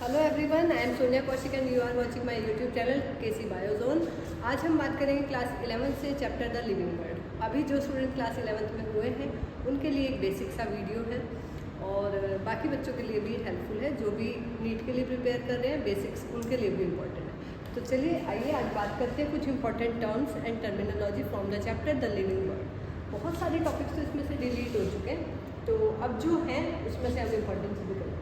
Hello everyone, I am Sonia Kaushik and you are watching my YouTube channel KC Biozone. आज हम बात करेंगे class 11 से चैप्टर द लिविंग वर्ल्ड। अभी जो स्टूडेंट क्लास 11th में हुए हैं उनके लिए एक बेसिक सा वीडियो है और बाकी बच्चों के लिए भी हेल्पफुल है। जो भी नीट के लिए प्रिपेयर कर रहे हैं बेसिक्स उनके लिए भी इम्पॉर्टेंट है। तो चलिए आइए आज बात करते हैं कुछ important terms and terminology from the chapter the living world. बहुत सारे टॉपिक्स तो इसमें से डिलीट हो चुके हैं, तो अब जो है उसमें से हम इम्पॉर्टेंट भी करेंगे।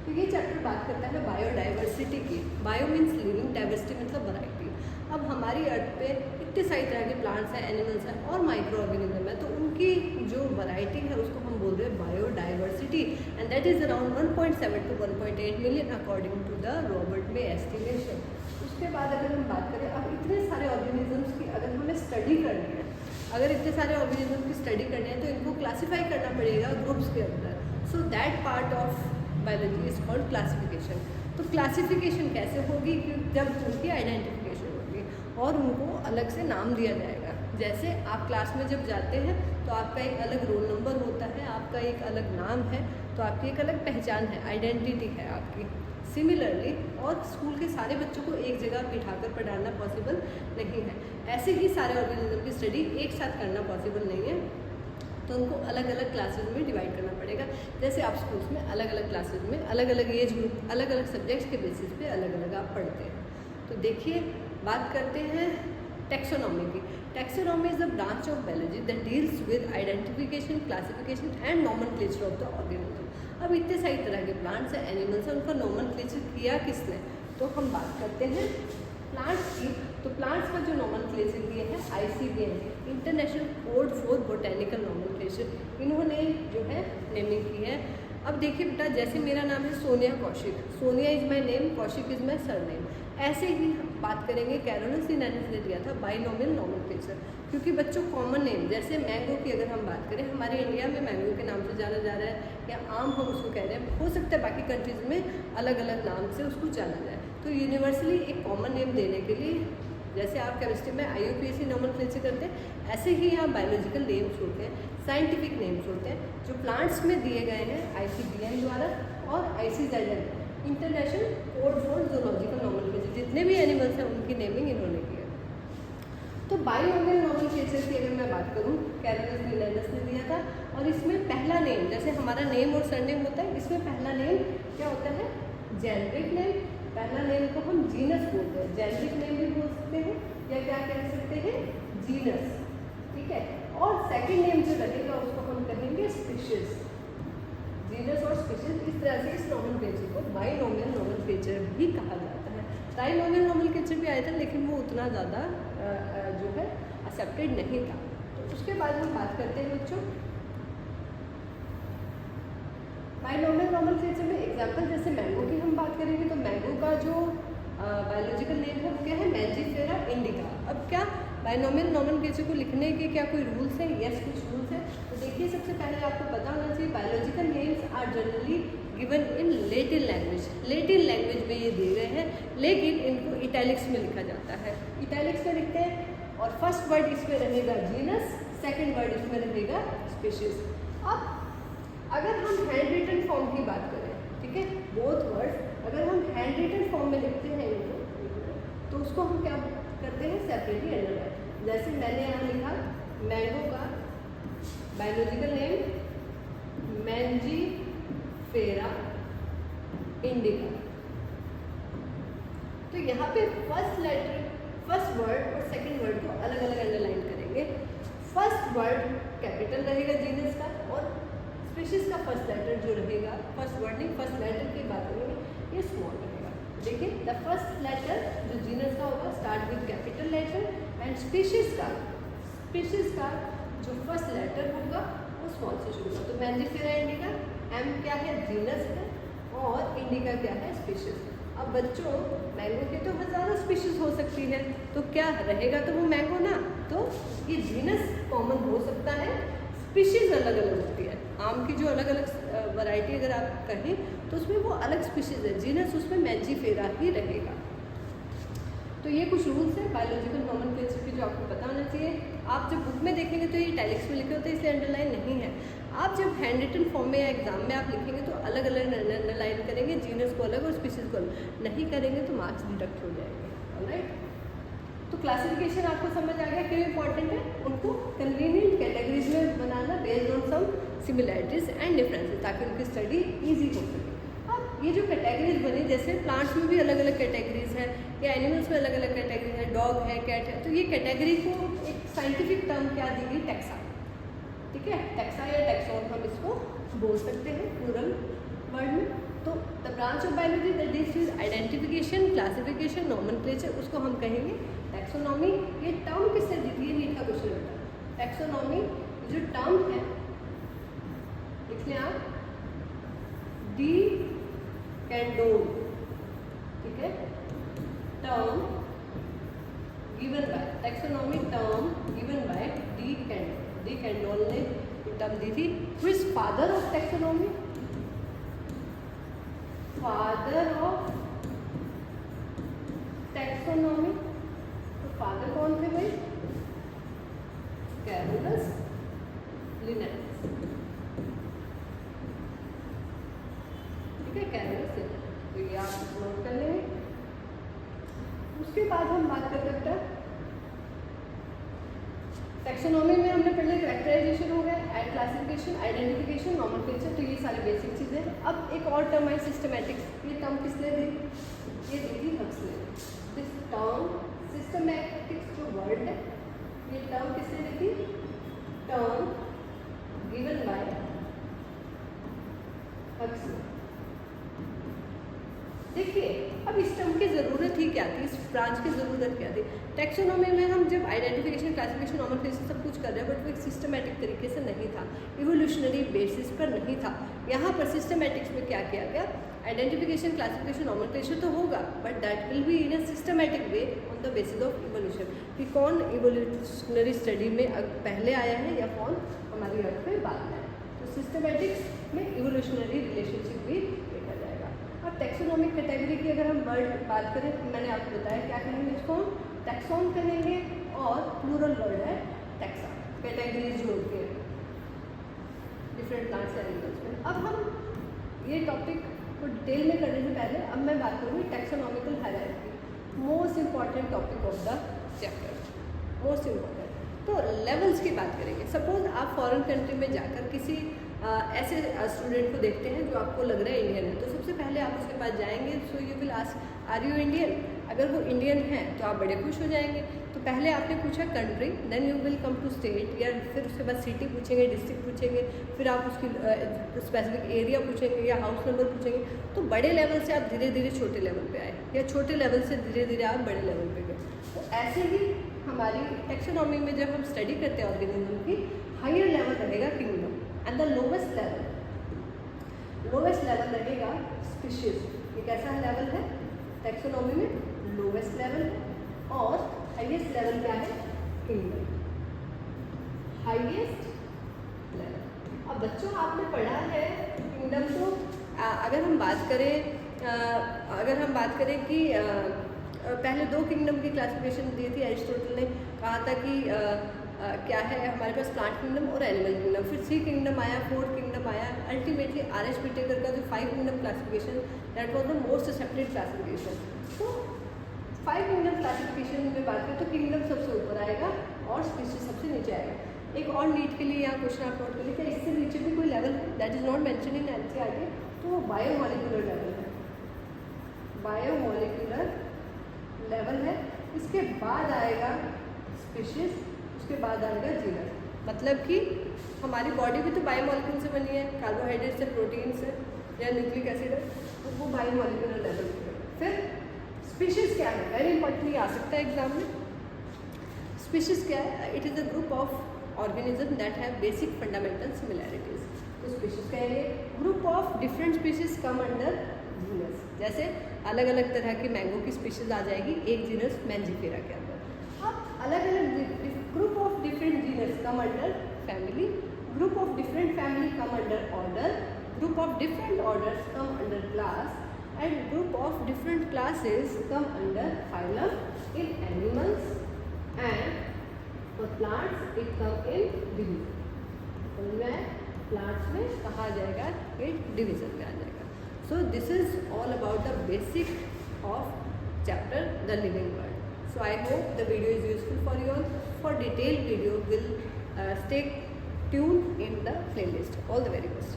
तो ये चैप्टर बात करता है बायोडाइवर्सिटी की। बायो मीन्स लिविंग, डाइवर्सिटी मतलब वैरायटी। अब हमारी अर्थ पे इतने सारी तरह के प्लांट्स हैं, एनिमल्स हैं और माइक्रो ऑर्गेनिज्म है, तो उनकी जो वैरायटी है उसको हम बोल रहे हैं biodiversity and that is around 1.7 to 1.8 million according to the Robert May estimation. उसके बाद अगर हम बात करें, अब इतने सारे ऑर्गेनिजम्स की अगर हमें स्टडी करनी है, अगर इतने सारे ऑर्गेनिज्म की स्टडी करनी है तो इनको क्लासीफाई करना पड़ेगा ग्रुप्स के अंदर। So that part of biology is called classification. तो क्लासिफिकेशन कैसे होगी कि जब उनकी आइडेंटिफिकेशन होगी और उनको अलग से नाम दिया जाएगा। जैसे आप क्लास में जब जाते हैं तो आपका एक अलग रोल नंबर होता है, आपका एक अलग नाम है, तो आपकी एक अलग पहचान है, आइडेंटिटी है आपकी। सिमिलरली और स्कूल के सारे बच्चों को एक जगह बिठाकर पढ़ाना पॉसिबल नहीं है। ऐसे ही सारे ऑर्गेनिज्म की स्टडी एक साथ करना पॉसिबल नहीं है, तो उनको अलग अलग क्लासेस में डिवाइड करना पड़ेगा। जैसे आप स्कूल्स में अलग अलग क्लासेस में अलग अलग एज ग्रुप, अलग अलग सब्जेक्ट्स के बेसिस पे अलग अलग आप पढ़ते हैं। तो देखिए, बात करते हैं टैक्सोनॉमी की। Taxonomy is the branch of biology that deals with identification, classification and nomenclature of the organism. अब इतने सारी तरह के प्लांट्स हैं, एनिमल्स हैं, उनका नॉमेनक्लेचर किया किसने? तो हम बात करते हैं प्लांट्स की। तो प्लांट्स का जो नॉमेनक्लेचर किया है ICBN, international code for botanical nomenclature, इन्होंने जो है नेमिंग की है। अब देखिए बेटा, जैसे मेरा नाम है Sonia Kaushik, Sonia is my name, Kaushik is my surname. ऐसे ही हम बात करेंगे, कैरोलस लिनानस ने दिया था बाइनोमियल नॉमेनक्लेचर, क्योंकि बच्चों कॉमन नेम, जैसे मैंगो की अगर हम बात करें, हमारे इंडिया में मैंगो के नाम से जाना जा रहा है या आम हम उसको कह रहे हैं, हो सकता है बाकी कंट्रीज़ में अलग अलग नाम से उसको जाना जाए। तो यूनिवर्सली एक कॉमन नेम देने के लिए, जैसे आप केमिस्ट्री में IUPAC नॉमेनक्लेचर करते हैं, ऐसे ही यहाँ बायोलॉजिकल नेम्स होते हैं, साइंटिफिक नेम्स होते हैं, जो प्लांट्स में दिए गए हैं ICBN द्वारा और ICZN, international code for zoological nomenclature. जितने भी एनिमल्स हैं उनकी नेमिंग इन्होंने की है। तो बायोनोमियल नॉमेनक्लेचर की अगर मैं बात करूँ, कैरोलस लिनानस ने दिया था, और इसमें पहला नेम, जैसे हमारा नेम और सरनेम होता है, इसमें पहला नेम क्या होता है? Generic name. पहला नेम को हम जीनस बोलते हैं, जेनरिक नेम भी बोल सकते हैं या क्या कह सकते हैं? जीनस, ठीक है। और सेकंड नेम जो रहेगा उसको हम कहेंगे स्पीशीज। जीनस और स्पीशीज, इस तरह से इस नॉमेनक्लेचर को बाइनोमियल नॉमेनक्लेचर भी कहा जाता है। ट्राइनोमियल नॉमेनक्लेचर भी आया था, लेकिन वो उतना ज़्यादा जो है एक्सेप्टेड नहीं था। तो उसके बाद हम बात करते हैं बच्चों बाइनोमियल नॉमेनक्लेचर में एग्जाम्पल, जैसे मैंगो की हम बात करेंगे तो मैंगो का जो बायोलॉजिकल नेम है वो क्या है? Mangifera indica. अब क्या बाइनोमियल नॉमेनक्लेचर को लिखने के क्या कोई रूल्स हैं? यस, कुछ रूल्स हैं। तो देखिए, सबसे पहले आपको पता होना चाहिए biological names are generally given in Latin language. Latin language में ये दिए गए हैं, लेकिन इनको इटैलिक्स में लिखा जाता है। इटैलिक्स में लिखते हैं और फर्स्ट वर्ड इसमें रहेगा जीनस, सेकेंड वर्ड इसमें रहेगा स्पीशीज। अब अगर हम हैंड रिटन फॉर्म की बात करें, ठीक है, बोथ वर्ड अगर हम हैंड रिटन फॉर्म में लिखते हैं इनको, तो उसको हम क्या करते हैं? Separately underline. जैसे मैंने यहाँ लिखा मैंगो का बायोलॉजिकल नेम मैंजीफेरा इंडिका, तो यहाँ पे फर्स्ट लेटर, फर्स्ट वर्ड और सेकंड वर्ड को अलग अलग अंडरलाइन करेंगे। फर्स्ट वर्ड कैपिटल रहेगा जीनस का, और स्पीशीज का फर्स्ट लेटर जो रहेगा, फर्स्ट वर्ड नहीं, फर्स्ट लेटर की बात करेंगे, ये स्मॉल रहेगा। देखिए, द फर्स्ट लेटर जो जीनस का होगा start with capital letter, and species का जो फर्स्ट लेटर होगा वो स्मॉल से शुरू होगा। तो मैंजीफेरा इंडिका, M क्या है? जीनस है, और इंडिका क्या है? स्पीशीज। अब बच्चों, मैंगो की तो हज़ारों स्पीशीज हो सकती है, तो क्या रहेगा? तो वो मैंगो ना, तो ये जीनस कॉमन हो सकता है, स्पीशीज़ अलग अलग होती है। आम की जो अलग अलग वैरायटी अगर आप कहें तो उसमें वो अलग स्पीशीज़ है, जीनस उसमें मैंजीफेरा ही रहेगा। तो ये कुछ रूल्स हैं बायोलॉजिकल नॉमेनक्लेचर की जो आपको पता होना चाहिए। आप जब बुक में देखेंगे तो ये इटैलिक्स में लिखे होते हैं, इसलिए अंडरलाइन नहीं है। आप जब हैंड रिटन फॉर्म में या एग्जाम में आप लिखेंगे तो अलग अलग अंडरलाइन करेंगे, जीनस को अलग और स्पीशीज़ को अलग, नहीं करेंगे तो मार्क्स डिडक्ट हो जाएंगे। ऑलराइट, तो क्लासिफिकेशन आपको समझ आ गया क्यों इंपॉर्टेंट है, उनको कन्वीनियंट कैटेगरीज में बनाना based on some similarities and differences, ताकि उनकी स्टडी ईजी हो सके। अब ये जो कैटेगरीज बनी, जैसे प्लांट्स में भी अलग अलग कैटेगरीज है या एनिमल्स में अलग अलग कैटेगरीज है, डॉग है, कैट है, तो ये कैटेगरी को एक साइंटिफिक टर्म क्या दी गई, टैक्सा। ठीक है, टैक्सा या टैक्सॉन हम इसको बोल सकते हैं प्लूरल वर्ड में। तो the branch of biology that deals with identification, classification, nomenclature, उसको हम कहेंगे टैक्सोनॉमी। ये टर्म किसने दी थी, ये नीट का क्वेश्चन होता है। टैक्सोनॉमी जो टर्म है, लिख लें आप, डी कैंडोल, ठीक है, term given by, taxonomy term given by D Candolle. D Candolle ने टर्म दी थी। Who is father of taxonomy, father of taxonomy, तो फादर कौन थे भाई, कैरोलस लिनेयस। ठीक है, कैरोलस लिनेयस, तो ये आप नोट कर लेंगे। उसके बाद हम बात कर सकते हैं टैक्सोनॉमी में, हमने पहले कैरेक्टराइजेशन हो गया, क्लासिफिकेशन, आइडेंटिफिकेशन, नॉमेनक्लेचर, तो ये सारे बेसिक चीज़ें। अब एक और टर्म है सिस्टमैटिक्स, ये टर्म किसने दी, ये दी थी हक्सले। दिस टर्म सिस्टमैटिक्स जो वर्ड है, ये टर्म किसने दी थी, टर्म गिवन बाय हक्सले। देखिए, अब इस टर्म की ज़रूरत ही क्या थी, इस ब्रांच की ज़रूरत क्या थी। टैक्सोनॉमी में हम जब आइडेंटिफिकेशन, क्लासिफिकेशन, नॉमेनक्लेचर सब कुछ कर रहे हैं, बट वो एक सिस्टमैटिक तरीके से नहीं था, इवोल्यूशनरी बेसिस पर नहीं था। यहाँ पर सिस्टमैटिक्स में क्या किया गया, आइडेंटिफिकेशन, क्लासिफिकेशन, नॉमेनक्लेचर तो होगा, but that will be in a systematic way on the basis of evolution, कि कौन इवोल्यूशनरी स्टडी में पहले आया है या कौन हमारी अर्थ पे बाद में आया। तो सिस्टमैटिक्स में इवोल्यूशनरी रिलेशनशिप भी देखा जाएगा। अब टैक्सोनॉमिक कैटेगरी की अगर हम वर्ड बात करें, तो मैंने आपको बताया क्या कहेंगे, इसको टैक्सॉन कहेंगे, और प्लूरल वर्ड है टैक्सा। कैटेगरीज जो होती है डिफरेंट प्लांट्स एनिमल्स में। अब हम ये टॉपिक को डिटेल में करने से पहले अब मैं बात करूँगी taxonomical hierarchy, most important topic of the chapter, most important. तो लेवल्स की बात करेंगे। सपोज आप फॉरेन कंट्री में जाकर किसी ऐसे स्टूडेंट को देखते हैं जो आपको लग रहा है इंडियन है, तो सबसे पहले आप उसके पास जाएंगे, so you will ask are you Indian. अगर वो इंडियन है तो आप बड़े खुश हो जाएंगे। तो पहले आपने पूछा country, then you will come to state, या फिर उसके बाद सिटी पूछेंगे, डिस्ट्रिक्ट पूछेंगे, फिर आप उसकी स्पेसिफिक एरिया पूछेंगे या हाउस नंबर पूछेंगे। तो बड़े लेवल से आप धीरे धीरे छोटे लेवल पे आए, या छोटे लेवल से धीरे धीरे आप बड़े लेवल पे गए। तो ऐसे ही हमारी टैक्सोनॉमी में जब हम स्टडी करते हैं ऑर्गेनिज्म की, हायर लेवल रहेगा kingdom, and the lowest level रहेगा स्पीशीज। ये कैसा लेवल है टैक्सोनॉमी में, लोवेस्ट लेवल है, और हाईएस्ट लेवल क्या है, किंगडम, हाईएस्ट लेवल। अब बच्चों आपने पढ़ा है किंगडम को, अगर हम बात करें कि पहले 2 किंगडम की क्लासिफिकेशन दी थी। एरिस्टोटल ने कहा था कि क्या है हमारे पास, प्लांट किंगडम और एनिमल किंगडम, फिर 3 किंगडम आया, 4 किंगडम आया, अल्टीमेटली आर.एच. विटेकर का जो 5 kingdom classification, that was the most accepted classification. तो 5 किंगडम क्लासिफिकेशन में बात करें तो किंगडम सबसे ऊपर आएगा और स्पीशीज सबसे नीचे आएगा। एक और नीट के लिए यहाँ क्वेश्चन आप नोट कर लीजिए, क्या इससे नीचे भी कोई लेवल है that is not mention in NCERT, तो वो बायोमोलिकुलर लेवल है, बायोमोलिकुलर लेवल है। इसके बाद आएगा स्पीशीज, उसके बाद आएगा जीनस। मतलब कि हमारी बॉडी भी तो बायोमोलिक्यूल से बनी है, कार्बोहाइड्रेट से, प्रोटीन से, या न्यूक्लिक एसिड है, तो वो बायोमोलिकुलर लेवल पे। फिर स्पीशीज क्या है, वेरी इंपॉर्टेंटली आ सकता है एग्जाम में। स्पीशीज क्या है, it is a group of organism that have basic fundamental similarities. तो स्पीशीज कहेंगे group of different species come under genus. जैसे अलग अलग तरह की मैंगो की स्पीशीज आ जाएगी एक जीनस मैंजीफेरा के अंदर। अब अलग अलग group of different genus come under family, group of different family come under order, group of different orders come under class, and group of different classes come under phylum in animals, and for plants it come in division। Plants में कहा जाएगा ये division में आ जाएगा। So this is all about the basic of chapter The Living World. So I hope the video is useful for you all. For detailed video will stay tuned in the playlist. All the very best.